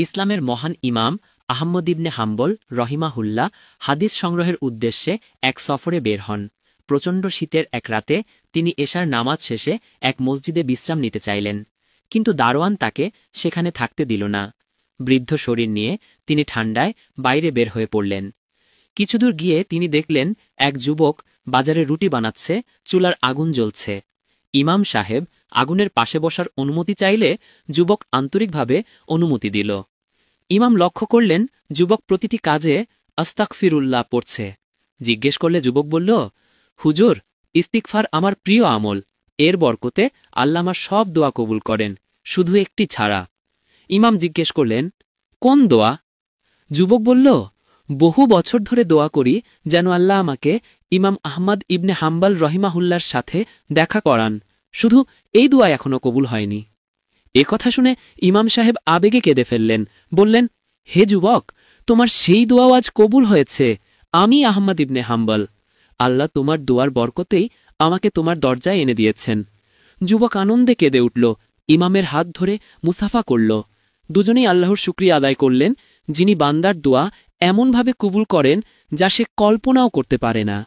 ইসলামের মহান ইমাম আহমদ ইবনে হাম্বল রহিমাহুল্লাহ হাদিস সংগ্রহের উদ্দেশ্যে এক সফরে বের হন। প্রচণ্ড শীতের এক রাতে তিনি এশার নামাজ শেষে এক মসজিদে বিশ্রাম নিতে চাইলেন, কিন্তু দারোয়ান তাকে সেখানে থাকতে দিল না। বৃদ্ধ শরীর নিয়ে তিনি ঠান্ডায় বাইরে বের হয়ে পড়লেন। কিছুদূর গিয়ে তিনি দেখলেন এক যুবক বাজারে রুটি বানাচ্ছে, চুলার আগুন জ্বলছে। ইমাম সাহেব আগুনের পাশে বসার অনুমতি চাইলে যুবক আন্তরিকভাবে অনুমতি দিল। ইমাম লক্ষ্য করলেন যুবক প্রতিটি কাজে আস্তাগফিরুল্লাহ পড়ছে। জিজ্ঞেস করলে যুবক বলল, হুজুর, ইস্তিগফার আমার প্রিয় আমল, এর বরকতে আল্লাহ আমার সব দোয়া কবুল করেন, শুধু একটি ছাড়া। ইমাম জিজ্ঞেস করলেন, কোন দোয়া? যুবক বলল, বহু বছর ধরে দোয়া করি যেন আল্লাহ আমাকে ইমাম আহমদ ইবনে হাম্বল রহিমাহুল্লার সাথে দেখা করান, শুধু এই দোয়া এখনও কবুল হয়নি। এ কথা শুনে ইমাম সাহেব আবেগে কেঁদে ফেললেন। বললেন, হে যুবক, তোমার সেই দোয়াও আজ কবুল হয়েছে। আমি আহমদ ইবনে হাম্বল, আল্লাহ তোমার দোয়ার বরকতেই আমাকে তোমার দরজায় এনে দিয়েছেন। যুবক আনন্দে কেঁদে উঠল, ইমামের হাত ধরে মুসাফা করল। দুজনেই আল্লাহর শুকরিয়া আদায় করলেন, যিনি বান্দার দোয়া এমনভাবে কবুল করেন যা সে কল্পনাও করতে পারে না।